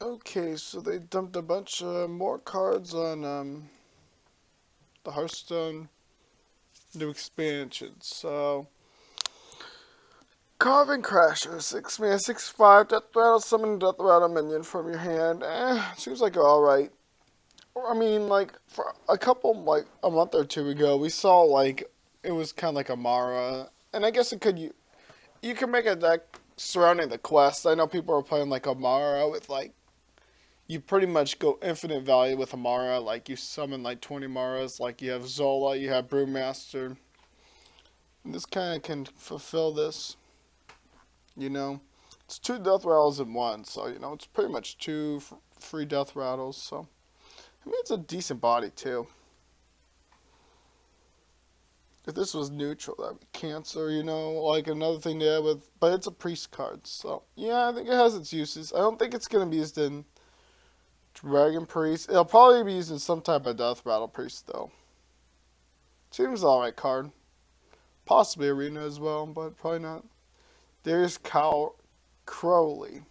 Okay, so they dumped a bunch more cards on the Hearthstone new expansion. So, Carving Crasher, 6 mana, 6/5, Death Rattle, summon Death Rattle minion from your hand. Seems like alright. I mean, like, for a couple, like, a month or two ago, we saw, like, it was kind of like a Mara. And I guess it could, you can make a deck surrounding the quest. I know people are playing, like, Amara with, like, you pretty much go infinite value with Amara. Like, you summon, like, 20 Maras. Like, you have Zola, you have Brewmaster. And this kind of can fulfill this, you know. It's two Death Rattles in one, so, you know, it's pretty much two free Death Rattles, so. I mean, it's a decent body, too. If this was neutral, that'd be Cancer, you know, like another thing to add with, but it's a priest card, so yeah, I think it has its uses. I don't think it's gonna be used in Dragon Priest. It'll probably be used in some type of Death Battle Priest, though. Seems alright card. Possibly Arena as well, but probably not. There's Cal Crowley.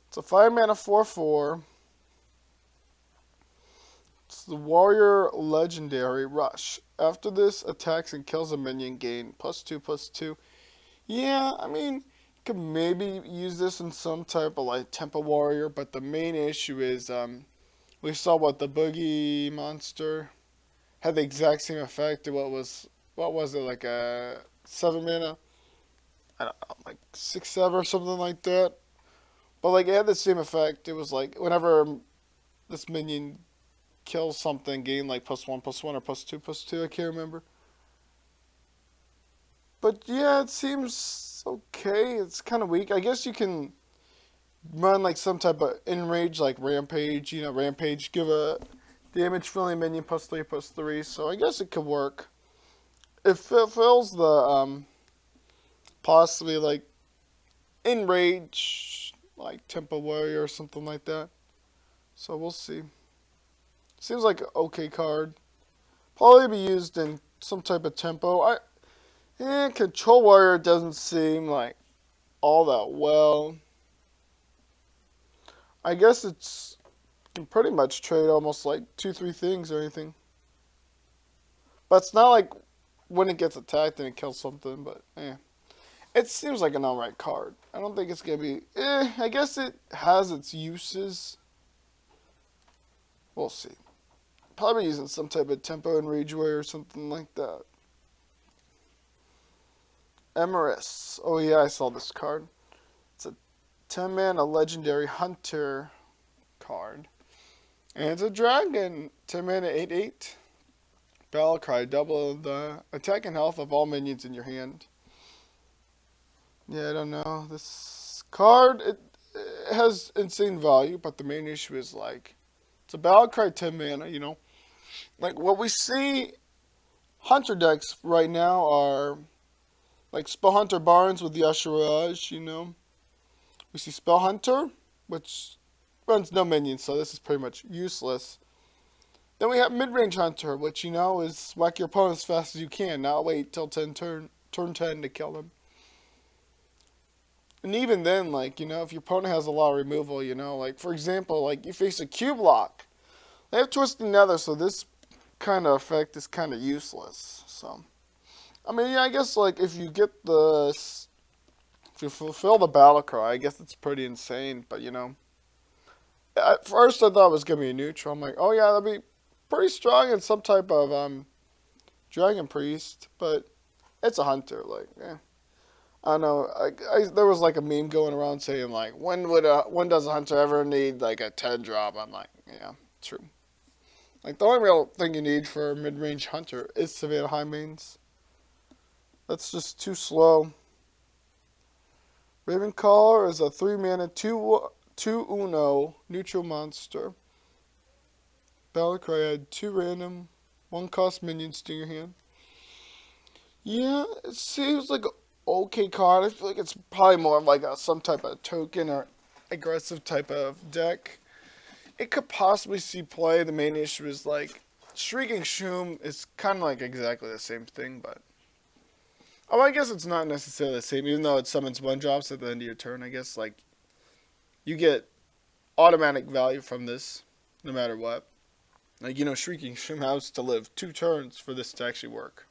It's a 5 mana 4/4. It's the Warrior Legendary Rush. After this, attacks and kills a minion, gain +2/+2. Yeah, I mean, you could maybe use this in some type of like Temple Warrior, but the main issue is we saw what the Boogie monster had the exact same effect. What was it, like a 7 mana? I don't know, like 6/7 or something like that. But like it had the same effect. It was like whenever this minion kills something, gain like +1/+1 or +2/+2. I can't remember. But yeah, it seems okay. It's kind of weak. I guess you can run like some type of enrage, like rampage. You know, rampage give a damage filling minion +3/+3. So I guess it could work. It fulfills the possibly like enrage, like Temple Warrior or something like that. So we'll see. Seems like an okay card. Probably be used in some type of tempo. Control Warrior doesn't seem like all that well. I guess it's can pretty much trade almost like 2, 3 things or anything. But it's not like when it gets attacked and it kills something. But it seems like an alright card. I don't think it's gonna be. I guess it has its uses. We'll see. Probably using some type of tempo and rageway or something like that. Emerus. Oh yeah, I saw this card. It's a 10 mana legendary hunter card. And it's a dragon. 10 mana 8/8. Battle cry. Double the attack and health of all minions in your hand. Yeah, I don't know. This card, it has insane value, but the main issue is like, it's a battle cry 10 mana, you know? Like, what we see Hunter decks right now are like Spell Hunter Barnes with the Usherage, you know? We see Spell Hunter, which runs no minions, so this is pretty much useless. Then we have Mid-Range Hunter, which, you know, is whack your opponent as fast as you can, not wait till turn 10 to kill them. And even then, like, you know, if your opponent has a lot of removal, you know, like, for example, like, you face a Cube Lock. They have Twisting Nether, so this kind of effect is kind of useless. So, I mean, yeah, I guess, like, if you fulfill the battle cry, I guess it's pretty insane, but, you know. At first, I thought it was going to be a neutral. I'm like, oh, yeah, that'd be pretty strong in some type of, Dragon Priest, but it's a hunter, like, I don't know. There was like a meme going around saying like, when does a hunter ever need like a 10 drop? I'm like, yeah, true. Like the only real thing you need for a mid-range hunter is Savannah High Mains. That's just too slow. Ravencaller is a 3 mana 2/2 neutral monster. Battlecry had 2 random 1 cost minions to your hand. Yeah, it seems like an okay card. I feel like it's probably more of like some type of token or aggressive type of deck. It could possibly see play. The main issue is like Shrieking Shoom is kind of like exactly the same thing, but I guess it's not necessarily the same. Even though it summons 1 drops at the end of your turn, I guess like you get automatic value from this, no matter what. Like, Shrieking Shroom has to live 2 turns for this to actually work.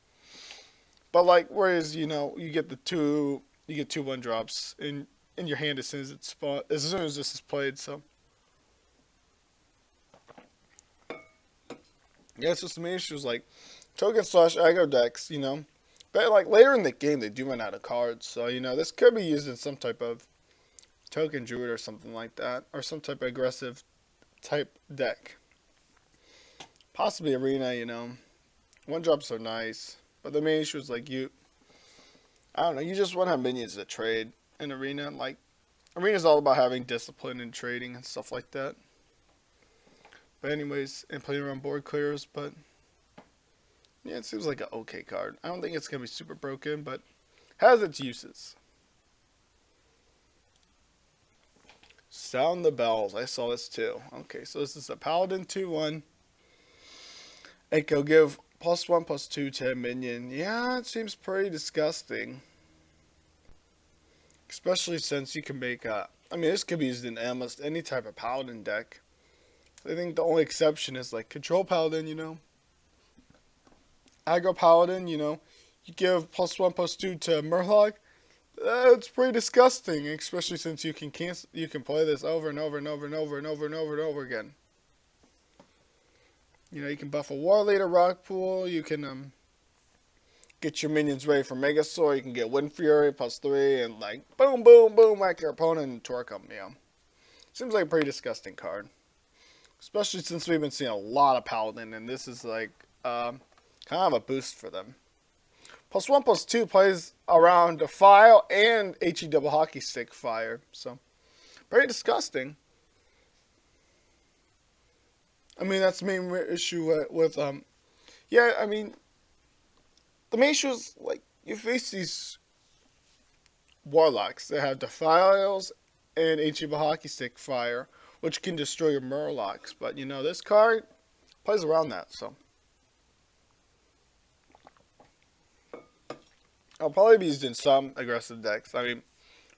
But like, whereas you get you get 2/1 drops in your hand as soon as as soon as this is played. So yeah, it's just the main issue is like token slash aggro decks. But like later in the game they do run out of cards, so this could be used in some type of token druid or something like that, or some type of aggressive type deck. Possibly arena. 1/drops are nice, but the main issue is like I don't know, you just want to have minions to trade in arena. Like arena's all about having discipline and trading and stuff like that. But anyways, and playing around board clears, but yeah, it seems like an okay card. I don't think it's gonna be super broken, but has its uses. Sound the bells. I saw this too. Okay, so this is a Paladin 2/1. It can give +1/+2 to a minion. Yeah, it seems pretty disgusting. Especially since you can make I mean, this could be used in almost any type of Paladin deck. I think the only exception is like Control Paladin, Aggro Paladin, you give +1/+2 to Murloc. It's pretty disgusting, especially since you can play this over and over and over and over and over and over and over again. You can buff a War Leader, Rock Pool. You can get your minions ready for Mega Sword. You can get Wind Fury +3 and like boom, boom, boom, whack your opponent and torque them. Seems like a pretty disgusting card, especially since we've been seeing a lot of Paladin, and this is like kind of a boost for them. +1/+2 plays around Defile and HE double hockey stick fire, so pretty disgusting. I mean, that's the main issue with yeah, I mean, the main issue is like you face these warlocks that have Defiles and HE double hockey stick fire, which can destroy your Murlocs, but this card plays around that, so. I'll probably be used in some aggressive decks. I mean,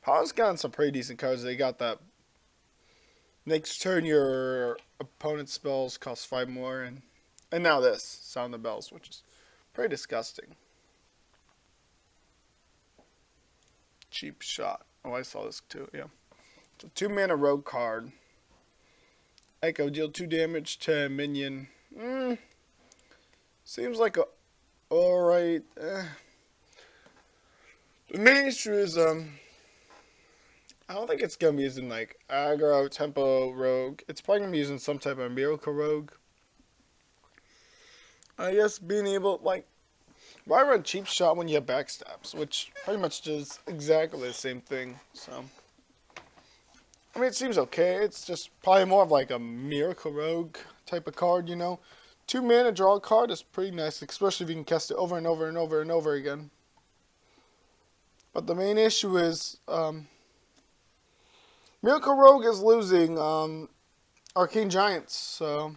Paladin's gotten some pretty decent cards. They got that next turn your opponent's spells cost 5 more, and now this, Sound the Bells, which is pretty disgusting. Cheap Shot. Oh, I saw this too, yeah. It's a 2-mana rogue card. Echo, deal 2 damage to a minion. Seems like a alright. The main issue is, I don't think it's going to be using, like, aggro, tempo, rogue. It's probably going to be using some type of miracle rogue. I guess being able, like, why run Cheap Shot when you have backstabs? Which pretty much does exactly the same thing, so. I mean, it seems okay. It's just probably more of, like, a miracle rogue type of card, 2 mana draw a card is pretty nice, especially if you can cast it over and over and over and over again. But the main issue is, Miracle Rogue is losing Arcane Giants, so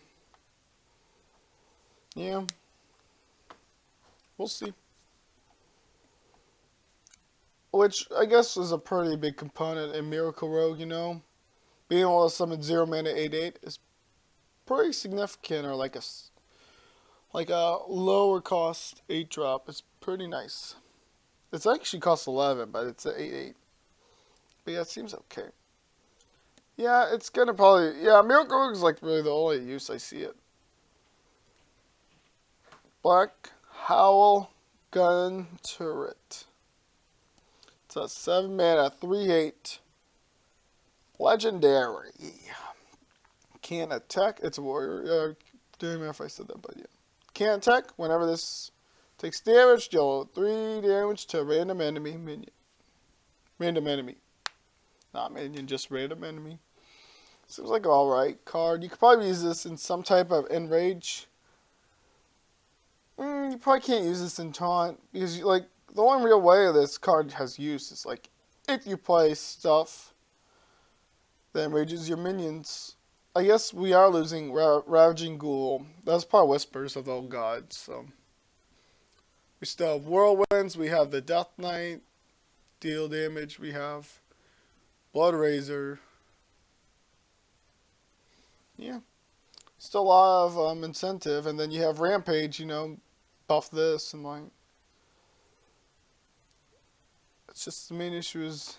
yeah, we'll see. Which I guess is a pretty big component in Miracle Rogue, being able to summon 0 mana 8/8 is pretty significant, or like a lower cost 8-drop. It's pretty nice. It's actually cost 11, but it's an 8/8. But yeah, it seems okay. Yeah, it's gonna probably, yeah, Miracle Rogue is like really the only use I see it. Black Howl Gun Turret. It's a 7 mana 3/8 legendary. Can't attack. It's a warrior. Don't know if I said that, but yeah. Can't attack. Whenever this takes damage, deal 3 damage to a random enemy minion. Random enemy. Not minion, just random enemy. Seems like an alright card. You could probably use this in some type of enrage. You probably can't use this in taunt, because like the only real way this card has use is like if you play stuff that enrages your minions. I guess we are losing Ravaging Ghoul. That's part of Whispers of the Old Gods, so. We still have Whirlwinds, we have the Death Knight, deal damage, we have Blood Razor. Yeah, still a lot of incentive, and then you have Rampage, you know, buff this, and like, it's just the main issue is,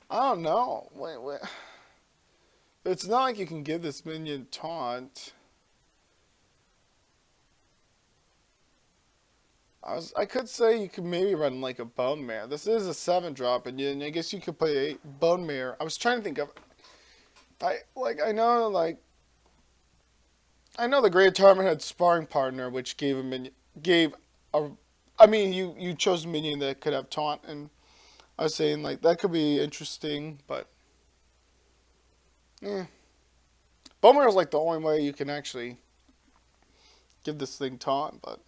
I don't know. Wait. It's not like you can give this minion taunt. I could say you could maybe run like a Bone Mare. This is a 7-drop, and I guess you could play a Bone Mare. I was trying to think of, I know the Great Tournament had Sparring Partner, which gave a minion, gave a, I mean you chose a minion that could have taunt, and I was saying like that could be interesting, but yeah, Bone Mare is like the only way you can actually give this thing taunt, but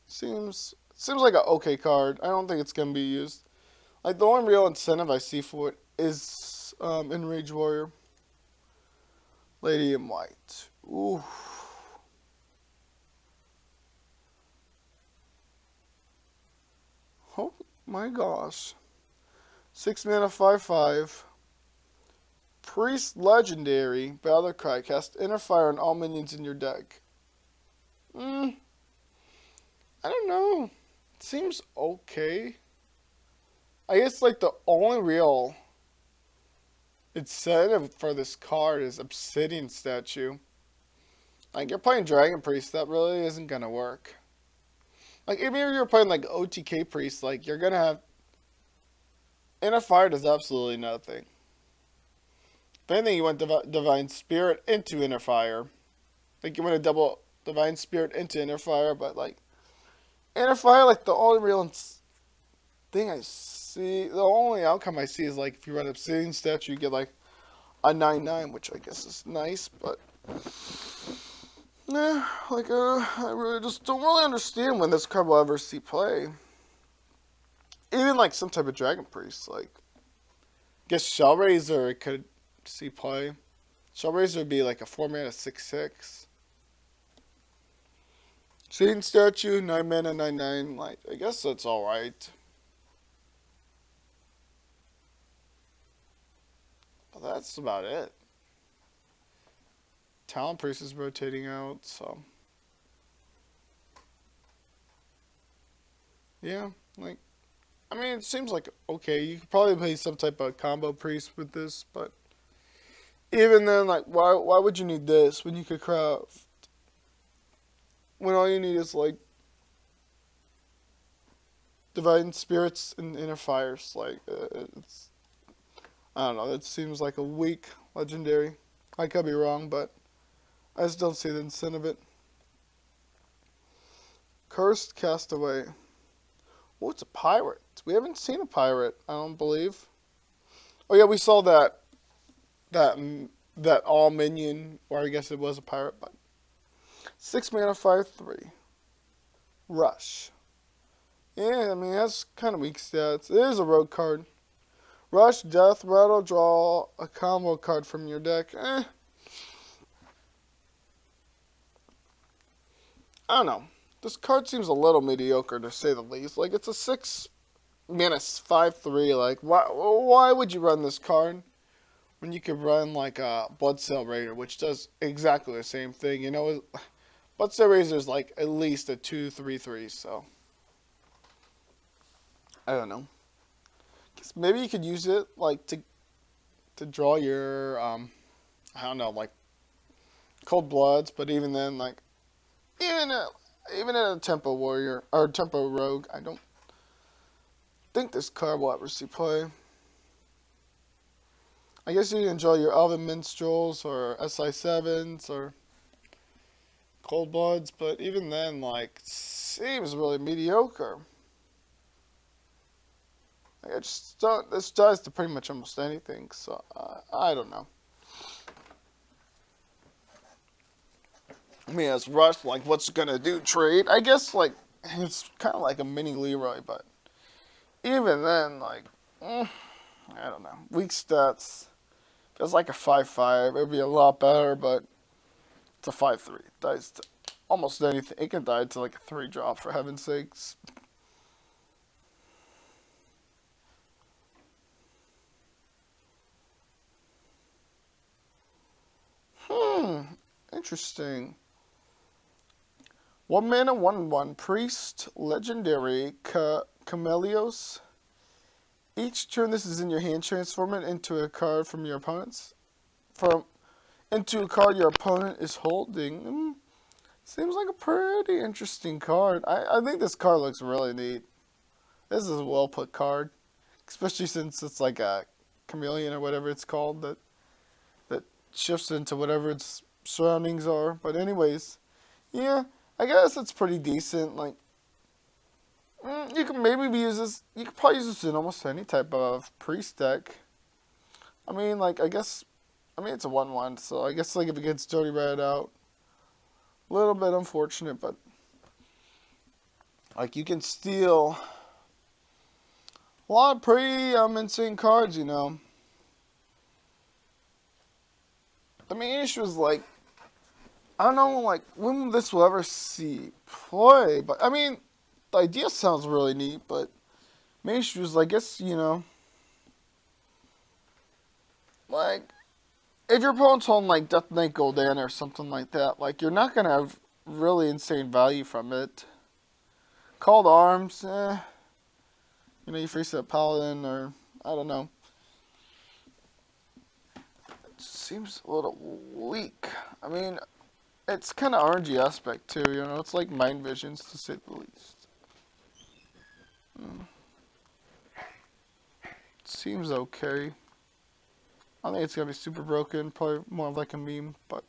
seems like an okay card. I don't think it's gonna be used. Like the only real incentive I see for it is Enrage Warrior, Lady in White. Ooh, oh my gosh, 6 mana, 5/5. Priest Legendary Battle Cry. Cast Inner Fire on all minions in your deck. I don't know. It seems okay. I guess like the only real incentive for this card is Obsidian Statue. Like you're playing Dragon Priest, that really isn't gonna work. Like even if you're playing like OTK Priest, like you're gonna have Inner Fire does absolutely nothing. If anything, you want Divine Spirit into Inner Fire. Like you want to double Divine Spirit into Inner Fire, but like Inner Fire, like the only real thing I see, the only outcome I see is like if you run Obsidian Statue, you get like a 9/9, which I guess is nice, but nah, like I really just don't really understand when this card will ever see play. Even like some type of Dragon Priest, like I guess Shellraiser it could see play. Shellraiser would be like a 4 mana 6/6. Obsidian Statue 9 mana 9/9. Like I guess that's all right. But that's about it. Talon Priest is rotating out, so yeah, like I mean, it seems like okay. You could probably play some type of combo priest with this, but even then, like, why would you need this when you could craft when all you need is like divine spirits and inner fires? Like, it's I don't know. That seems like a weak legendary. I could be wrong, but I just don't see the incentive of it. Cursed Castaway. Oh, it's a pirate. We haven't seen a pirate. I don't believe. Oh yeah, we saw that that all minion, or I guess it was a pirate, but 6 mana 5/3. Rush. Yeah, I mean that's kind of weak stats. It is a rogue card. Rush, Death, Rattle, draw a combo card from your deck. I don't know. This card seems a little mediocre to say the least. Like it's a 6 mana 5/3. Like why would you run this card when you could run like a Bloodsail Raider, which does exactly the same thing? You know, Bloodsail Raider is like at least a 2/3/3. So I don't know. Maybe you could use it like to draw your I don't know like Cold Bloods, but even then like even a, even in a Tempo Warrior or Tempo Rogue, I don't think this card will ever see play. I guess you can enjoy your Elven Minstrels or SI7s or Cold Bloods, but even then like seems really mediocre. Like, I just don't, this does to pretty much almost anything, so I don't know. I mean, as Rush, like, what's gonna do? Trade? I guess, like, it's kind of like a mini Leroy, but even then, like, I don't know. Weak stats. If it's like a 5/5, it'd be a lot better, but it's a 5/3. It dies to almost anything. It can die to like a 3-drop, for heaven's sakes. Interesting. 1 mana, 1/1. Priest, legendary, Camelios. Each turn this is in your hand, transform it into a card from your opponent's. Into a card your opponent is holding. Seems like a pretty interesting card. I think this card looks really neat. This is a well put card. Especially since it's like a chameleon or whatever it's called that shifts into whatever its surroundings are. But anyways, yeah, I guess it's pretty decent. Like, you can maybe use this. You could probably use this in almost any type of priest deck. I mean, like, I mean, it's a 1/1, so I guess like if it gets dirty red out, a little bit unfortunate, but like you can steal a lot of pretty insane cards, you know. The main issue is like, I don't know, like when this will ever see play, but I mean, the idea sounds really neat, but main issue is, I guess, you know, like if your opponent's holding like Death Knight Golden or something like that, like you're not gonna have really insane value from it. Call to Arms, you know, you face a Paladin or I don't know. It seems a little weak. I mean, it's kind of RNG aspect too, you know. It's like Mind Visions to say the least. Seems okay. I think it's gonna be super broken, probably more of like a meme, but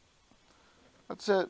that's it.